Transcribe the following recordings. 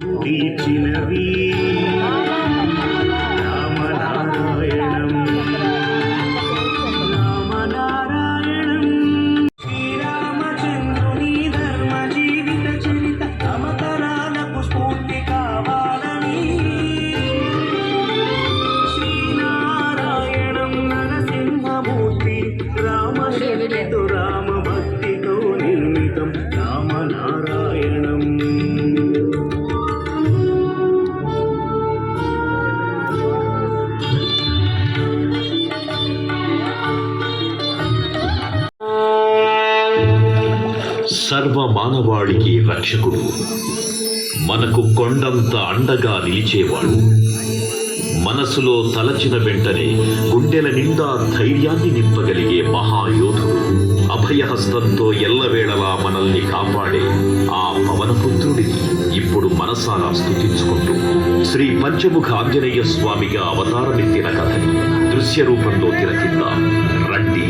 తీర్చినవి రామనారాయణం రామనారాయణం. శ్రీరామచంద్రుని ధర్మ జీవిత చరిత అవతరాలకు స్ఫూర్తి కావాలని శ్రీనారాయణం నరసింహమూర్తి రామశక్తితో రామభక్తితో నిర్మితం రామనారాయణం. సర్వ మానవాళికి రక్షకుడు, మనకు కొండంత అండగా నిలిచేవాడు, మనసులో తలచిన వెంటనే గుండెల నిండా ధైర్యాన్ని నింపగలిగే మహాయోధుడు, అభయహస్తంతో ఎల్లవేళలా మనల్ని కాపాడే ఆ పవనపుత్రుడిని ఇప్పుడు మనసారా స్తుతించుకుంటూ శ్రీ పంచముఖ ఆంజనేయ స్వామిగా అవతారమెత్తిన కథని దృశ్య రూపంలో తిలకిద్దాం రండి.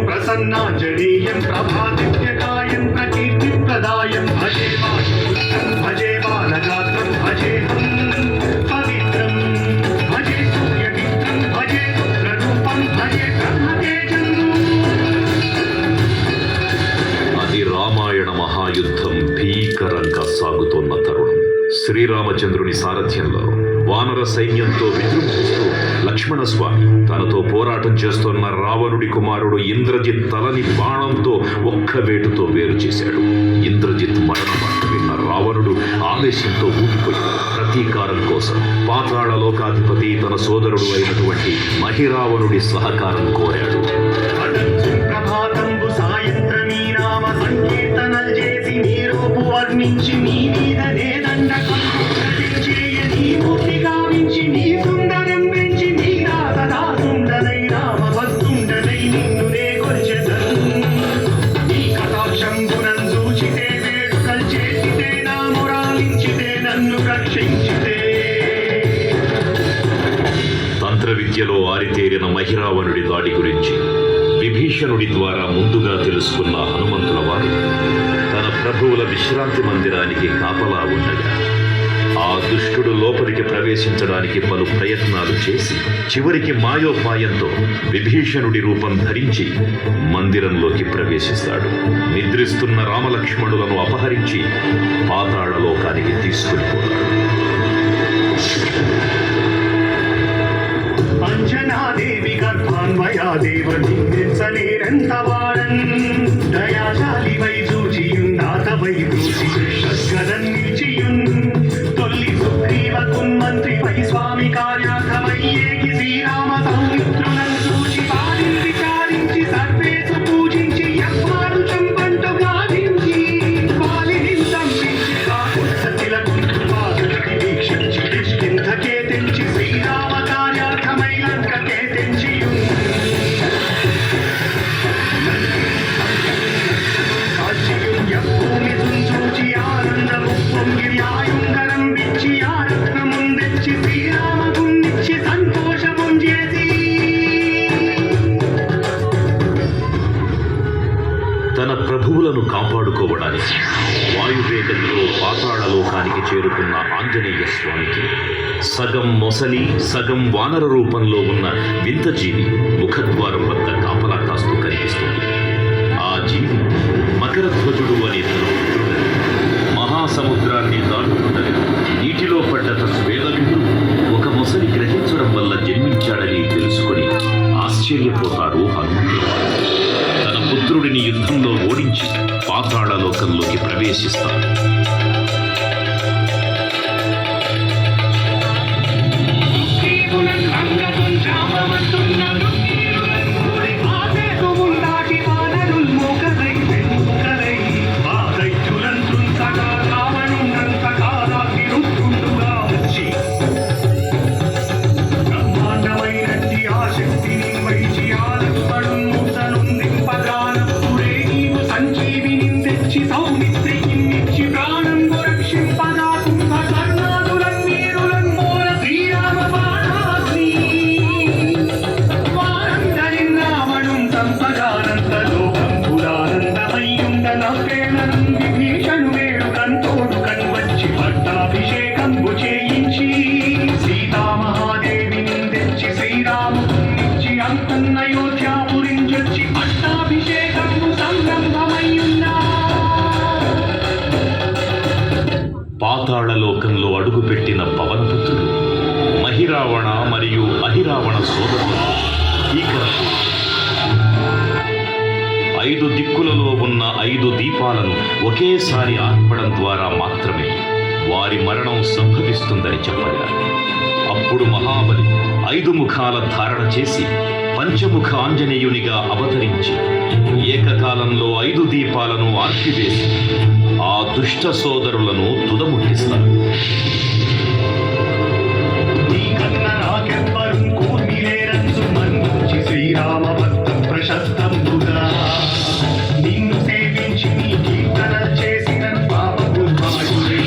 ప్రసన్నాంజనేయం ప్రభాదిత్యకాయం ప్రకీర్తిప్రదాయం భజే వాయుపుత్రం భజే బాలగాత్రం భజేహం పవిత్రం భజే సూర్యమిత్రం భజే రుద్రరూపం భజే బ్రహ్మతేజం. అది రామాయణ మహాయుద్ధం భీకరంగా సాగుతోన్న తరుణం. శ్రీరామచంద్రుని సారథ్యంలో వానర సైన్యంతో విజృంభిస్తూ లక్ష్మణస్వామి తనతో పోరాటం చేస్తున్న రావణుడి కుమారుడు ఇంద్రజిత్ తలని బాణంతో ఒక్క వేటుతో వేరు చేశాడు. ఇంద్రజిత్ మరణమాట విన్న రావణుడు ఆవేశంతో ఊగిపోయాడు. ప్రతీకారం కోసం పాతాళ లోకాధిపతి తన సోదరుడు అయినటువంటి మహిరావణుడి సహకారం కోరాడు. ప్రభాతంబు సాయంత్రమీ నామ సంకీర్తనలు చేసి నీ రూపు వర్ణించి నీ మీద నేదండ నీ మూర్తి గావించి నీ సుందరం పెంచి నీ రాధదాసుండనై రామభక్తుండనై నిన్ను నే కొలిచెదను. నీ కటాక్షంబునం చూచితే వేడుకలు చేసితే నా మురాలించితే నన్ను రక్షించితే. తంత్ర విద్యలో ఆరితేరిన మహిరావణుడి దాడి గురించి విభీషణుడి ద్వారా ముందుగా తెలుసుకున్న హనుమంతుల వారు తన ప్రభువుల విశ్రాంతి మందిరానికి కాపలా ఉండగా ఆ దుష్టుడు లోపలికి ప్రవేశించడానికి పలు ప్రయత్నాలు చేసి చివరికి మాయోపాయంతో విభీషణుడి రూపం ధరించి మందిరంలోకి ప్రవేశిస్తాడు. నిద్రిస్తున్న రామలక్ష్మణులను అపహరించి పాతాళ లోకానికి తీసుకునిపోతాడు. అంజనాదేవి గర్భాన్వయాదేవ నిందించలేరంత వారన్ దయాశాలి వై చూచియుందాత వై చూచి గదన్ నిలిచియున్ తొల్లి సుగ్రీవకున్ మంత్రి వై స్వామి కార్యార్థమయ్యేకి శ్రీరామ సౌమిత్రులను చూచి పాలించి చారించి సర్వేసు పూజించి యత్మారు చంపంటు గావించి పాలిని సంపించి కాకుసతిలకు పాదకి వీక్షించి కిష్కింధకే తెంచి శ్రీరామ కార్యార్థమై లంకకే తెంచియున్ సాక్షియున్ యభూమి చుంచూచి ఆనందము పొంగి ఆయుంగరం విచ్చి ఆరత్నముందెచ్చి శ్రీరామగున్నిచ్చి సంతోషముం చేసి. తన ప్రభువులను కాపాడుకోవడానికి వాయువేగంలో పాతాళ లోకానికి చేరుకున్న ఆంజనేయ స్వామికి సగం మొసలి సగం వానర రూపంలో ఉన్న వింత జీవి ముఖద్వారం వద్ద కాపలా కాస్తూ కనిపిస్తుంది. ఆ జీవి మకరధ్వజుడు అనే తన పుత్రుడు. మహాసముద్రాన్ని దాటుతుండగా నీటిలో పడ్డ తన వేదవిధుడు ఒక మొసలి గ్రహించడం వల్ల జన్మించాడని తెలుసుకొని ఆశ్చర్యపోతాడు హనుమంతుడు. తన పుత్రుడిని యుద్ధంలో ఓడించి పాతాళ లోకంలోకి ప్రవేశిస్తాడు. సంజీవిని తెచ్చి సౌమిత్రికి ప్రాణం పాతాళలోకంలో అడుగుపెట్టిన పవనపుత్రుడు మహిరావణ మరియు అహిరావణ సోదరులు భీకరపు 5 దిక్కులలో ఉన్న 5 దీపాలను ఒకేసారి ఆర్పడం ద్వారా మాత్రమే వారి మరణం సంభవిస్తుందని చెప్పగా అప్పుడు మహాబలి 5 ముఖాల ధారణ చేసి పంచముఖ ఆంజనేయునిగా అవతరించి ఏకకాలంలో 5 దీపాలను ఆర్పివేసి ఆ దుష్ట సోదరులను తుదముట్టిస్తారు. నీకన్న నాకెవ్వరు కోర్మిలేరంచు మన్నుంచి శ్రీరామ భక్తం ప్రశస్తంబుగా నిన్ను సేవించి నీ కీర్తన చేసిన పాపపుర్వాయుడే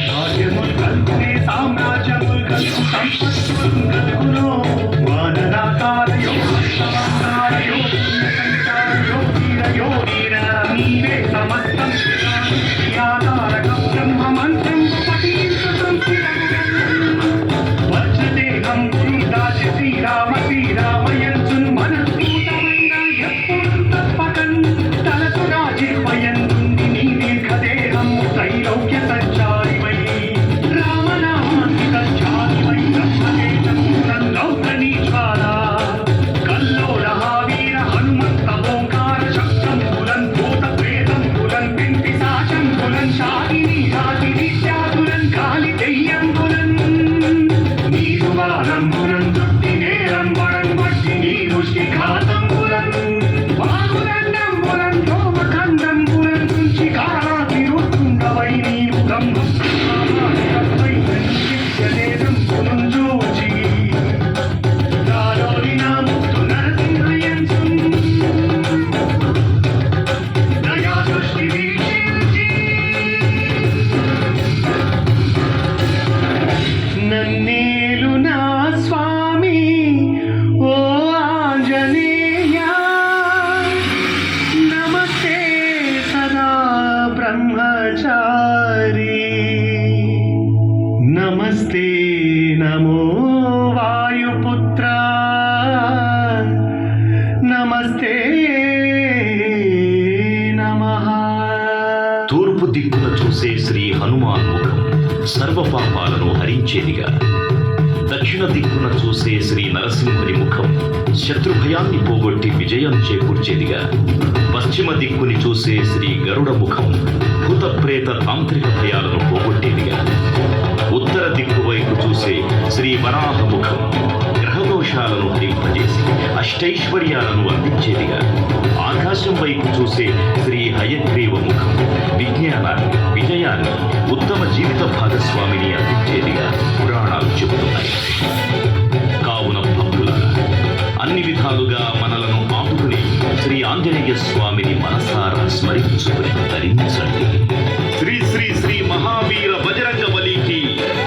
కార్యముల్ కల్పునే సామ్రాజ్యముల్ కల్పు సంపత్తుల్ కల్పునో వానరాకారయో సమంతారయో పుణ్యసంచారయో వీరయో వీర నీవే సమస్తం యాతారకం బ్రహ్మ మంత్రం పఠించు వజ్రదేహం గురు దాచి శ్రీరామ శ్రీరామయంచున్ మనస్ఫూతమైన ఎప్పుడు తప్పకన్ తలసు రాజిపయందుంది నీ దీర్ఘదేహం త్రైలోక్య సంచారివై రామనామానికి సంచారివై బ్రహ్మదేశం నందౌకనీ జ్వాల కల్లోల మహావీర హనుమంత ఓంకార శబ్దం పులన్ భూత ప్రేతం పులన్ పింటి సాశం పులన్ శాకిని రాతి విద్యాతులన్ కాలి దెయ్యం పులన్ నీరు వారంబులన్ దుట్టి నేరం వడం వట్టి నీరు శ్రీఘాతం పులన్ వాగురండం పులన్ రోమఖండం పులన్ తుంచి కారాతి రుత్తుండవై నీవు బ్రహ్మ విద్యలేదం పులన్ జూచి దాలోని నా ముక్తు నరసింహయంచున్ దయా దృష్టి వీక్షించి నన్నేలు నా స్వామి ఓ ఆంజనేయ నమస్తే సదా బ్రహ్మచారి నమస్తే నమో వాయుపుత్ర నమస్తే నమః. తూర్పు దిక్కున చూసే శ్రీ హనుమాన్ ముఖం సర్వ పాపాలను హరించేదిగా, దక్షిణ దిక్కున చూసే శ్రీ నరసింహుని ముఖం శత్రుభయాన్ని పోగొట్టి విజయం చేకూర్చేదిగా, పశ్చిమ దిక్కుని చూసే శ్రీ గరుడ ముఖం భూత ప్రేత తాంత్రిక భయాలను పోగొట్టేదిగా, ఉత్తర దిక్కు వైపు చూసే శ్రీ వరాహ ముఖం గ్రహదోషాలను హరింపజేసి అష్టైశ్వర్యాలను అందించేదిగా, ఆకాశం వైపు చూసే శ్రీ హయగ్రీవ ముఖం విజ్ఞానాన్ని విజయాన్ని ఉత్తమ జీవిత భాగస్వామిని అందించేదిగా పురాణాలు చెబుతున్నాయి. కావున భక్తులారా, అన్ని విధాలుగా మనలను ఆదుకుని శ్రీ ఆంజనేయ స్వామిని మనసారా స్మరించుకుని ధరించండి. శ్రీ శ్రీ శ్రీ మహావీర బజరంగ బలికి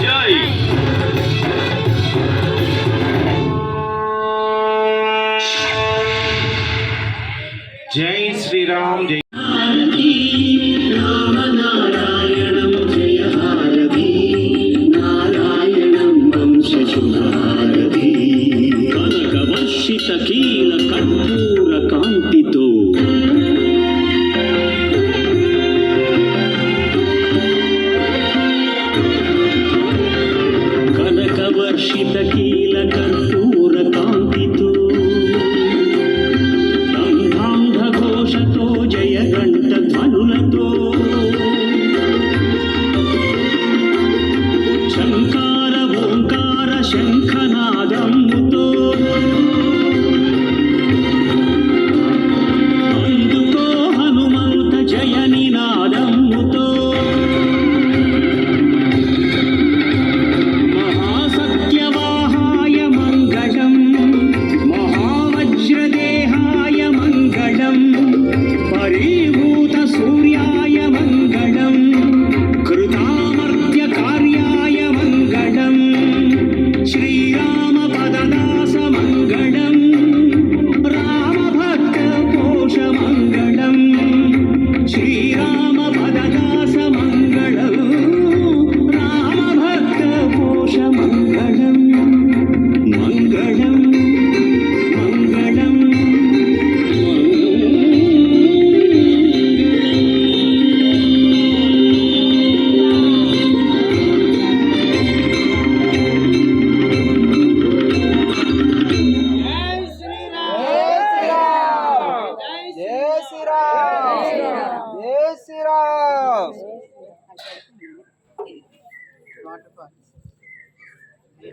జై. జై శ్రీరామ్. జై రామనారాయణం జయ భారతి నారాయణం వంశశుభారతి కనకవర్షిత కీల కర్పూర కాంతితో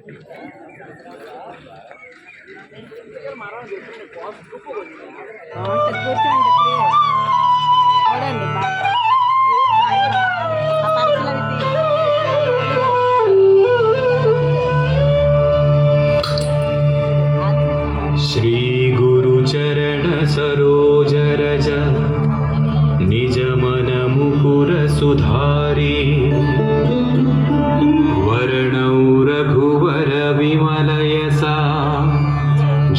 బాగుంటుంది కూర్చోండి చూడండి బాగా ఆ పర్సులు అవి श्री गुरु चरण सरोज रज निज मन मुकुर सुधारी वर्णौ रघुवर विमल यसा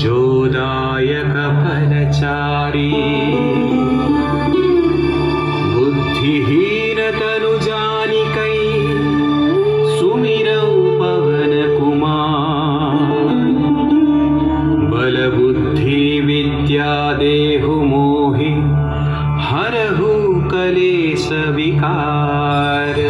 जोदायक फलचारी बुद्धिहीन तनु जानिकै सुमिरौ पवन कुमार बल बुद्धि विद्या देहु मोहि हरहु कलेश विकार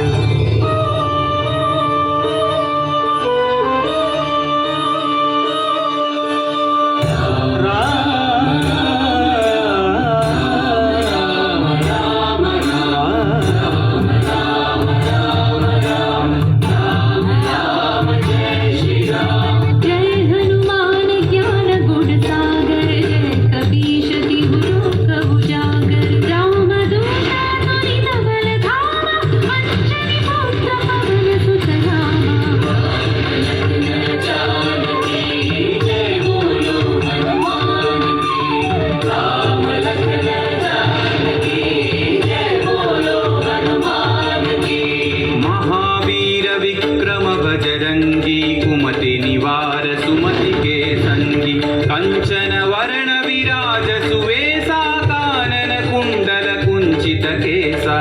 बजरंगी कुमति निवार सुमति के संगी कंचन वर्ण विराज सुवेसा कानन कुंडल कुंचित केसा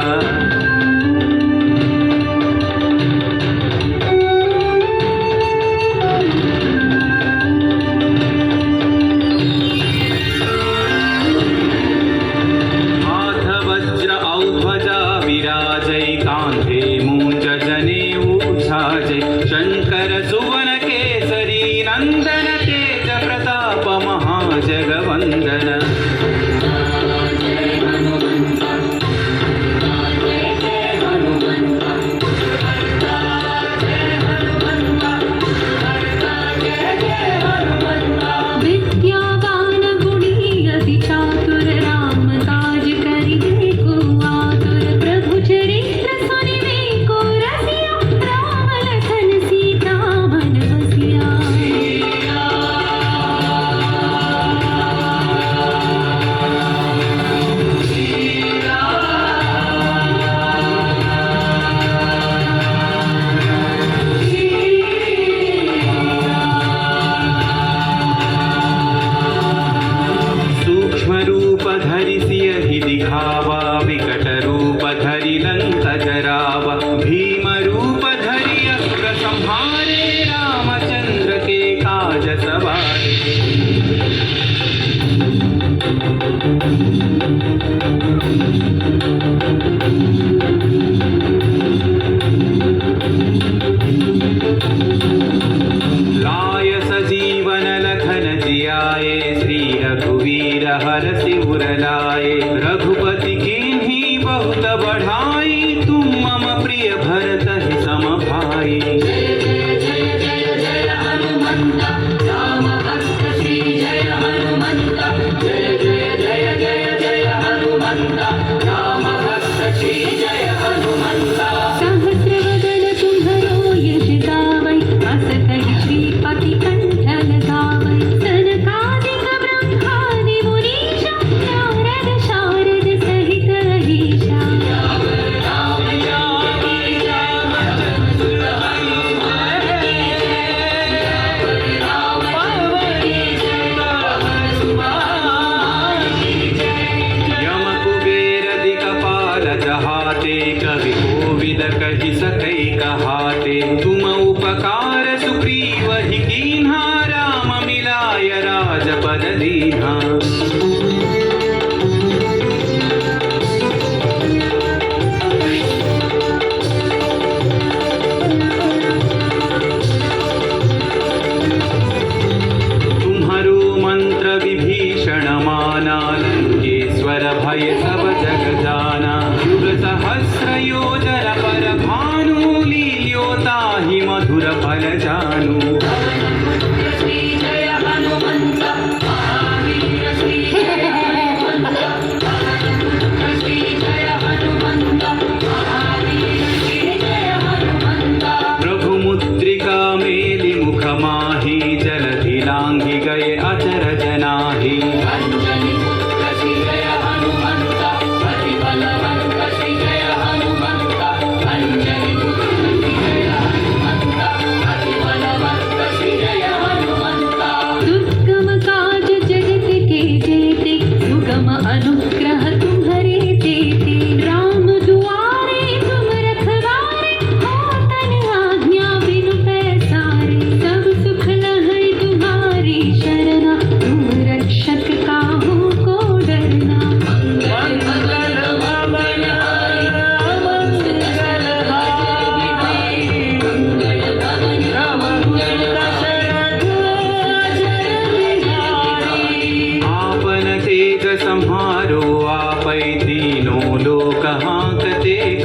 हाथ वज्र औध्वजा विराजै कांधे मूंज जनेऊ छाजै शंकर सुवन केसरी नंदन तेज प्रताप महाजगवंदन विद्यावान गुणी अति चातुर राम काज करिबे को आतुर प्रभु चरित्र सुनिबे को रसिया राम लखन सीता मन बसिया सूक्ष्म रूप धरि सियहि दिखावा विकट रूप धरि लंक जरावा भीम रूप धरि असुर संहारे रामचंद्र के काज सवारे लाय सजीवन लखन जियाए श्री रघुवीर हर सिर लाए रघुपति कीन्ही बहुत बढ़ाई तुम मम प्रिय भरत ही सम भाई सहस्रवदन तुम्हरो यश गावै अस कहि श्रीपति कंठ लगावै सनकादिक ब्रह्मादि मुनीषा नारद शारद सहित अहीशा यम कुबेर दिक्पाल जहाते कवि कोविद कहि सकै कहाते तुम उपकार सुग्रीव ही कीन्हा राम मिलाय राजपद दीन्हा तुम्हारो मंत्र विभीषण माना लंकेश्वर भय सब जग जाना युग सहस्र योजन पर भानु लील्योता ही मधुर फल जानू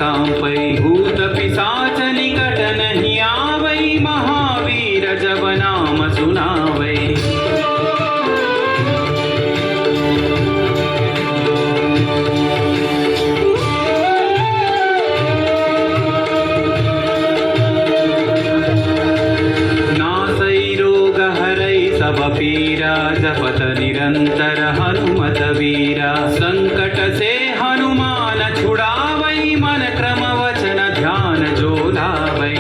कांपै भूत पिशाच निकट नहीं आवै महावीर जब नाम सुनावै सब पीरा जपत निरंतर हनुमत वीरा संकट से हनुमान छुड़ावै मन क्रम वचन ध्यान जो लावै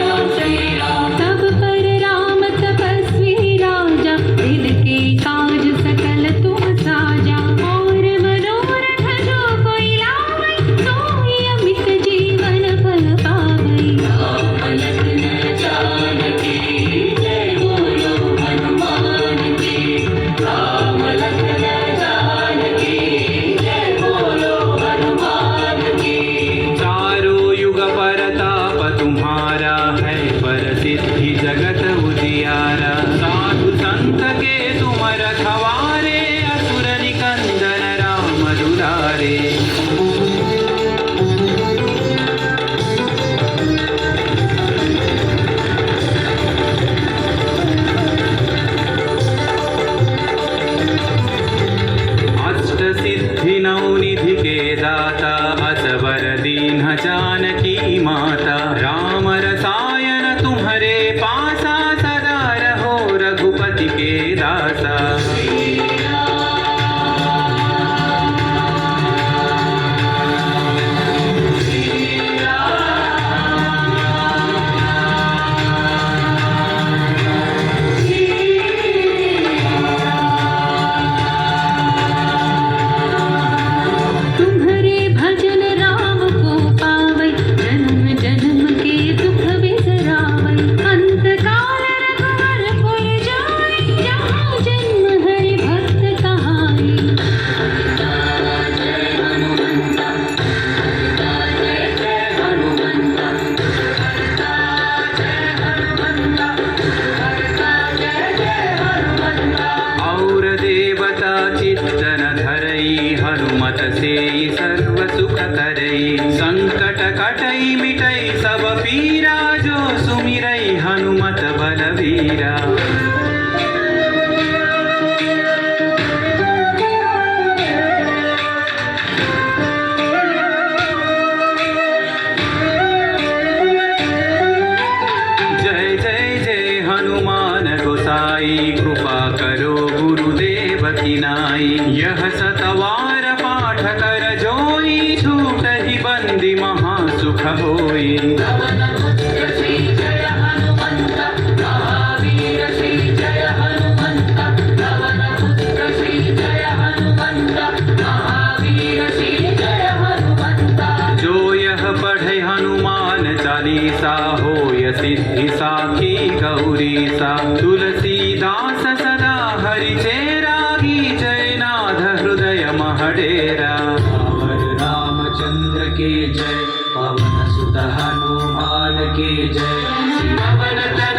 तब पर राम तपस्वी राजा दिल के काज सकल तुम साजा और मनोरथ जो कोई लावै सोई अमित जीवन फल पावै चारों युग परताप तुम्हारा है प्रसिद्धि जगत उजियारा साधु संत के तुम रखवारे असुर निकंदन राम दुलारे अष्ट सिद्धि नौ निधि के दाता असवर दीन जानकी माता राम रसायन तुम्हारे पासा सदा रहो रघुपति के दासा तुम्हारे भजन राम को पावै जन्म जन्म के दुख बिसरावै अंत काल रघुवर पुर जाई जहाँ जन्म हरि भक्त कहाई और देवता चित्तन धरई हनुमत से सर्व सुख करई संकट कटई मिटई सब पीरा जो सुमिरई हनुमत बलवीरा जय जय जय हनुमान गोसाई कृपा करो गुरुदेव की नाई यह सतवार पाठ कर जोई छूट ही बंदी महासुख होई जो यह पढ़े हनुमान चालीसा होय सिद्धि साखी गौरीसा तुलसीदास सदा हरि चेरागी जयनाथ हृदय महडेरा रामचंद्र के जय पवन सुत हनुमान के जय